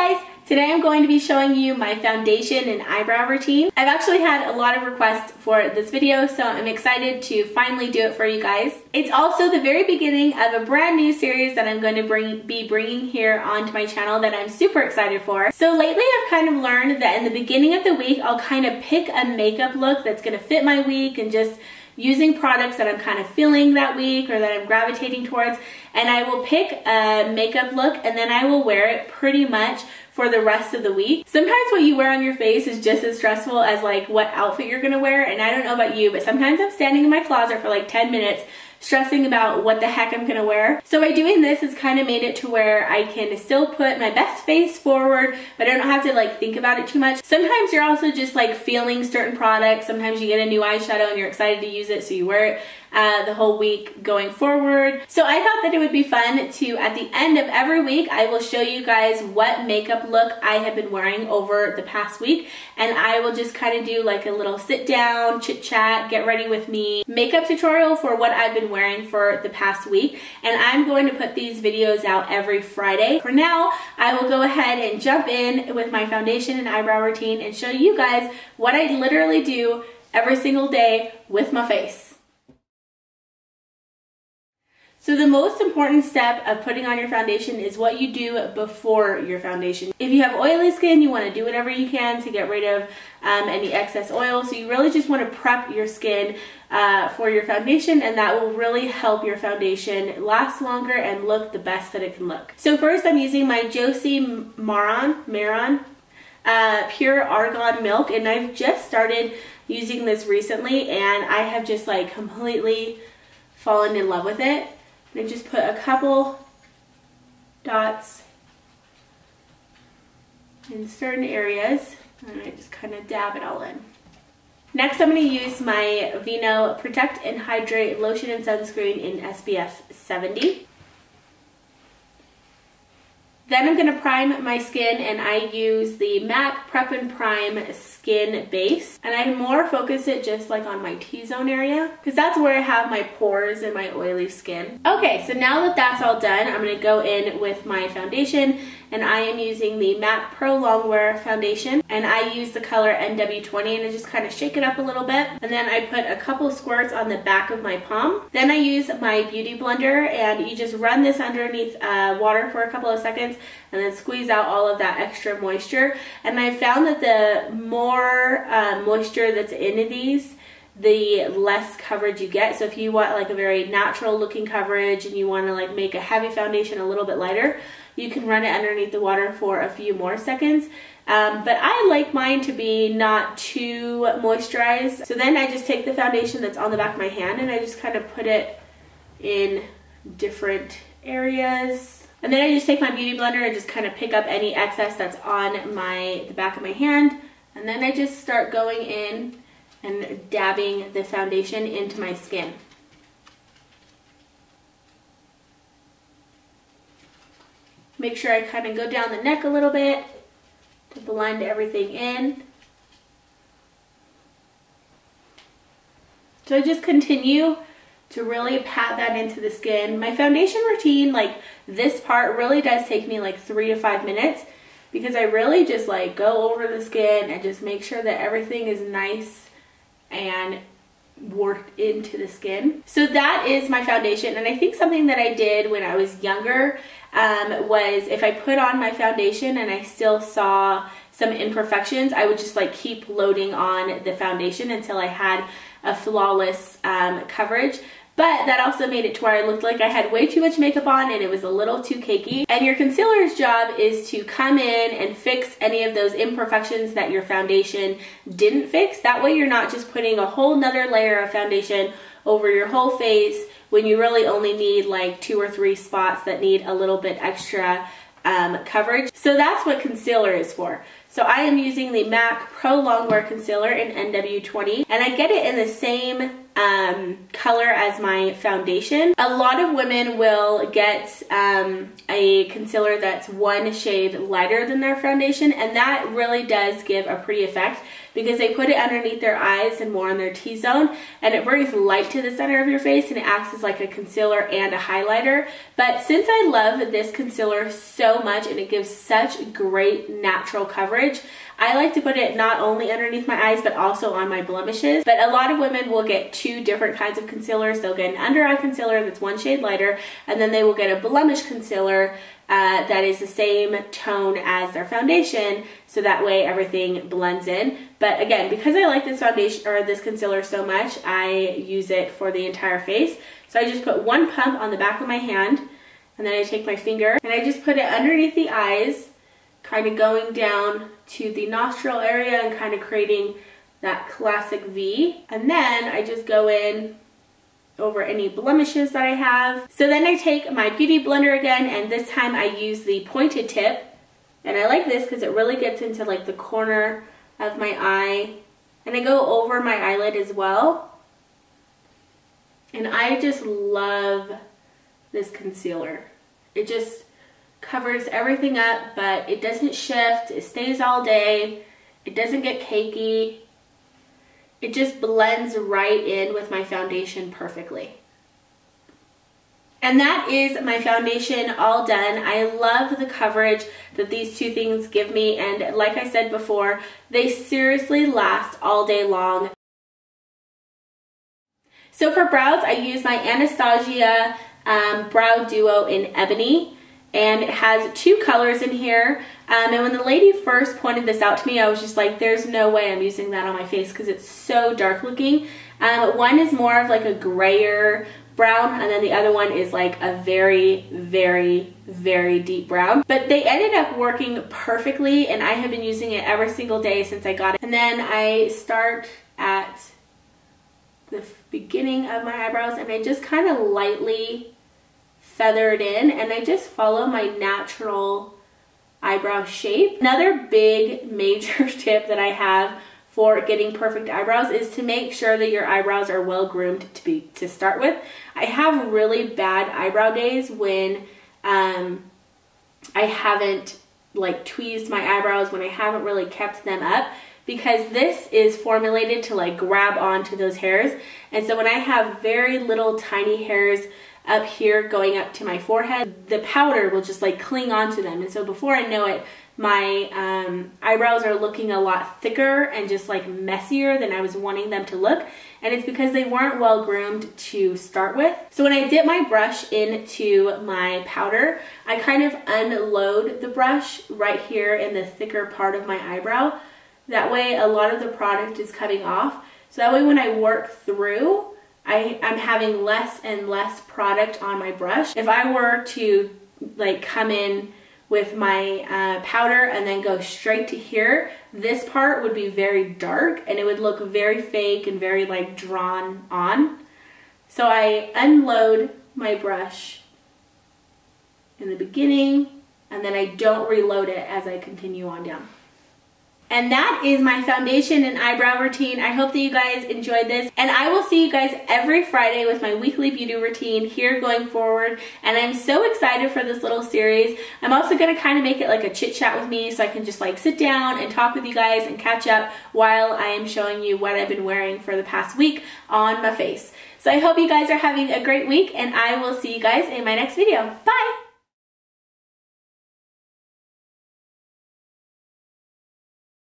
Hey guys! Today I'm going to be showing you my foundation and eyebrow routine. I've actually had a lot of requests for this video, so I'm excited to finally do it for you guys. It's also the very beginning of a brand new series that I'm going to be bringing here onto my channel that I'm super excited for. So lately I've kind of learned that in the beginning of the week, I'll kind of pick a makeup look that's going to fit my week and just using products that I'm kind of feeling that week or that I'm gravitating towards, and I will pick a makeup look and then I will wear it pretty much for the rest of the week. Sometimes what you wear on your face is just as stressful as like what outfit you're gonna wear, and I don't know about you, but sometimes I'm standing in my closet for like 10 minutes stressing about what the heck I'm gonna wear. So by doing this, it's kind of made it to where I can still put my best face forward, but I don't have to like think about it too much. Sometimes you're also just like feeling certain products. Sometimes you get a new eyeshadow and you're excited to use it, so you wear it the whole week going forward. So I thought that it would be fun to, at the end of every week, I will show you guys what makeup look I have been wearing over the past week, and I will just kind of do like a little sit down, chit chat, get ready with me makeup tutorial for what I've been wearing for the past week. And I'm going to put these videos out every Friday. For now, I will go ahead and jump in with my foundation and eyebrow routine and show you guys what I literally do every single day with my face. So the most important step of putting on your foundation is what you do before your foundation. If you have oily skin, you want to do whatever you can to get rid of any excess oil. So you really just want to prep your skin for your foundation, and that will really help your foundation last longer and look the best that it can look. So first I'm using my Josie Maron Pure Argan Milk, and I've just started using this recently and I have just like completely fallen in love with it. And I just put a couple dots in certain areas and I just kind of dab it all in. Next I'm going to use my Vino Protect and Hydrate Lotion and Sunscreen in SPF 70. Then I'm going to prime my skin, and I use the MAC Prep and Prime Skin Base. And I more focus it just like on my T-zone area, because that's where I have my pores and my oily skin. Okay, so now that that's all done, I'm going to go in with my foundation, and I am using the MAC Pro Longwear Foundation. And I use the color NW20, and I just kind of shake it up a little bit. And then I put a couple squirts on the back of my palm. Then I use my Beauty Blender, and you just run this underneath water for a couple of seconds, and then squeeze out all of that extra moisture. And I found that the more moisture that's into these, the less coverage you get. So if you want like a very natural looking coverage and you want to like make a heavy foundation a little bit lighter, you can run it underneath the water for a few more seconds. But I like mine to be not too moisturized. So then I just take the foundation that's on the back of my hand and I just kind of put it in different areas. And then I just take my Beauty Blender and just kind of pick up any excess that's on the back of my hand. And then I just start going in and dabbing the foundation into my skin. Make sure I kind of go down the neck a little bit to blend everything in. So I just continue to really pat that into the skin. My foundation routine, like this part, really does take me like 3 to 5 minutes, because I really just like go over the skin and just make sure that everything is nice and worked into the skin. So that is my foundation. And I think something that I did when I was younger was if I put on my foundation and I still saw some imperfections, I would just like keep loading on the foundation until I had a flawless coverage. But that also made it to where I looked like I had way too much makeup on and it was a little too cakey. And your concealer's job is to come in and fix any of those imperfections that your foundation didn't fix. That way you're not just putting a whole nother layer of foundation over your whole face when you really only need like 2 or 3 spots that need a little bit extra coverage. So that's what concealer is for. So I am using the MAC Pro Longwear Concealer in NW20, and I get it in the same color as my foundation. A lot of women will get a concealer that's one shade lighter than their foundation, and that really does give a pretty effect because they put it underneath their eyes and more on their T-zone, and it brings light to the center of your face and it acts as like a concealer and a highlighter. But since I love this concealer so much and it gives such great natural coverage, I like to put it not only underneath my eyes but also on my blemishes. But a lot of women will get two different kinds of concealers. They'll get an under eye concealer that's one shade lighter, and then they will get a blemish concealer that is the same tone as their foundation, so that way everything blends in. But again, because I like this foundation or this concealer so much, I use it for the entire face. So I just put one pump on the back of my hand, and then I take my finger and I just put it underneath the eyes, kind of going down to the nostril area and kind of creating that classic V. And then I just go in over any blemishes that I have. So then I take my beauty blender again, and this time I use the pointed tip. And I like this because it really gets into like the corner of my eye. And I go over my eyelid as well. And I just love this concealer. It just covers everything up, but it doesn't shift. It stays all day. It doesn't get cakey. It just blends right in with my foundation perfectly. And that is my foundation all done. I love the coverage that these two things give me, and like I said before, they seriously last all day long. So for brows, I use my Anastasia Brow Duo in Ebony, and it has two colors in here. And when the lady first pointed this out to me, I was just like, there's no way I'm using that on my face because it's so dark looking. One is more of like a grayer brown, and then the other one is like a very, very, very deep brown. But they ended up working perfectly, and I have been using it every single day since I got it. And then I start at the beginning of my eyebrows, and I just kind of lightly feather it in, and I just follow my natural eyebrow shape. Another big major tip that I have for getting perfect eyebrows is to make sure that your eyebrows are well groomed to start with. I have really bad eyebrow days when I haven't like tweezed my eyebrows, when I haven't really kept them up, because this is formulated to like grab onto those hairs. And so when I have very little tiny hairs up here going up to my forehead, the powder will just like cling onto them. And so before I know it, my eyebrows are looking a lot thicker and just like messier than I was wanting them to look. And it's because they weren't well groomed to start with. So when I dip my brush into my powder, I kind of unload the brush right here in the thicker part of my eyebrow. That way a lot of the product is coming off. So that way when I work through, I'm having less and less product on my brush. If I were to like come in with my powder and then go straight to here, this part would be very dark and it would look very fake and very like drawn on. So I unload my brush in the beginning, and then I don't reload it as I continue on down. And that is my foundation and eyebrow routine. I hope that you guys enjoyed this, and I will see you guys every Friday with my weekly beauty routine here going forward. And I'm so excited for this little series. I'm also gonna kind of make it like a chit chat with me, so I can just like sit down and talk with you guys and catch up while I am showing you what I've been wearing for the past week on my face. So I hope you guys are having a great week, and I will see you guys in my next video. Bye!